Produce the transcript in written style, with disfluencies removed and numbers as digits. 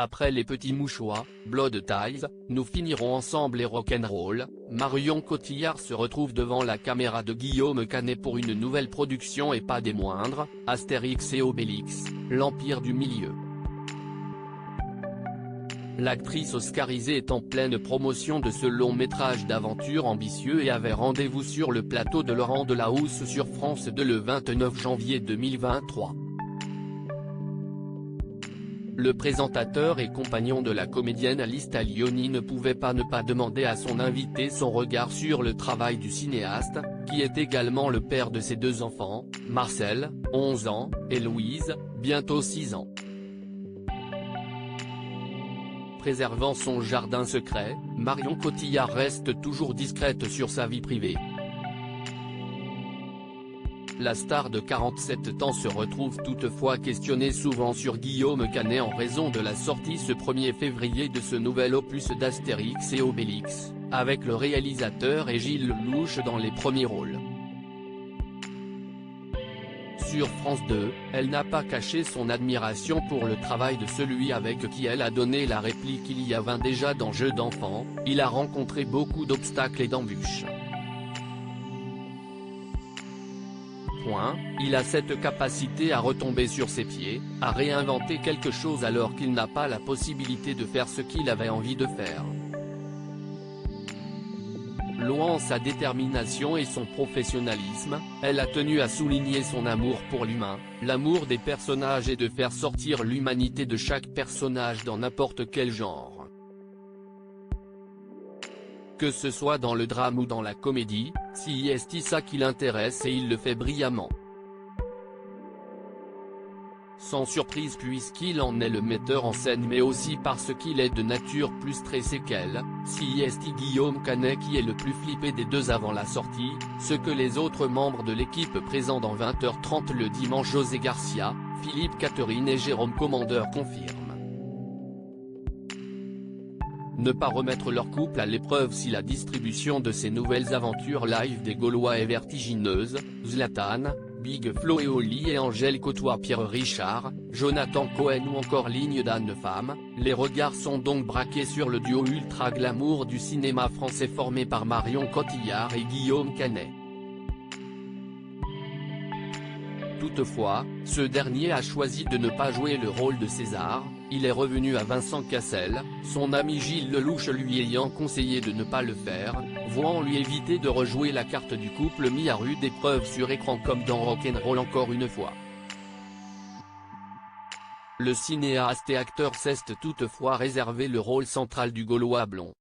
Après Les Petits Mouchoirs, Blood Ties, Nous finirons ensemble et Rock'n'Roll, Marion Cotillard se retrouve devant la caméra de Guillaume Canet pour une nouvelle production et pas des moindres, Astérix et Obélix, l'Empire du Milieu. L'actrice oscarisée est en pleine promotion de ce long métrage d'aventure ambitieux et avait rendez-vous sur le plateau de Laurent Delahousse sur France 2 le 29 janvier 2023. Le présentateur et compagnon de la comédienne Alice Taglioni ne pouvait pas ne pas demander à son invité son regard sur le travail du cinéaste, qui est également le père de ses deux enfants, Marcel, 11 ans, et Louise, bientôt 6 ans. Préservant son jardin secret, Marion Cotillard reste toujours discrète sur sa vie privée. La star de 47 ans se retrouve toutefois questionnée souvent sur Guillaume Canet en raison de la sortie ce 1er février de ce nouvel opus d'Astérix et Obélix, avec le réalisateur et Gilles Lelouch dans les premiers rôles. Sur France 2, elle n'a pas caché son admiration pour le travail de celui avec qui elle a donné la réplique il y a 20 déjà dans Jeux d'enfants, il a rencontré beaucoup d'obstacles et d'embûches. Il a cette capacité à retomber sur ses pieds, à réinventer quelque chose alors qu'il n'a pas la possibilité de faire ce qu'il avait envie de faire. Louant sa détermination et son professionnalisme, elle a tenu à souligner son amour pour l'humain, l'amour des personnages et de faire sortir l'humanité de chaque personnage dans n'importe quel genre. Que ce soit dans le drame ou dans la comédie, c'est ça qui l'intéresse et il le fait brillamment. Sans surprise puisqu'il en est le metteur en scène mais aussi parce qu'il est de nature plus stressé qu'elle, c'est Guillaume Canet qui est le plus flippé des deux avant la sortie, ce que les autres membres de l'équipe présents dans 20h30 le dimanche José Garcia, Philippe Catherine et Jérôme Commandeur confirment. Ne pas remettre leur couple à l'épreuve si la distribution de ces nouvelles aventures live des Gaulois est vertigineuse, Zlatan, Big Flo et Oli et Angèle côtoient Pierre Richard, Jonathan Cohen ou encore Ligne d'Anne Femme, les regards sont donc braqués sur le duo ultra glamour du cinéma français formé par Marion Cotillard et Guillaume Canet. Toutefois, ce dernier a choisi de ne pas jouer le rôle de César, il est revenu à Vincent Cassel, son ami Gilles Lelouch lui ayant conseillé de ne pas le faire, voulant lui éviter de rejouer la carte du couple mis à rude épreuve sur écran comme dans Rock'n'Roll encore une fois. Le cinéaste et acteur s'est toutefois réservé le rôle central du Gaulois blond.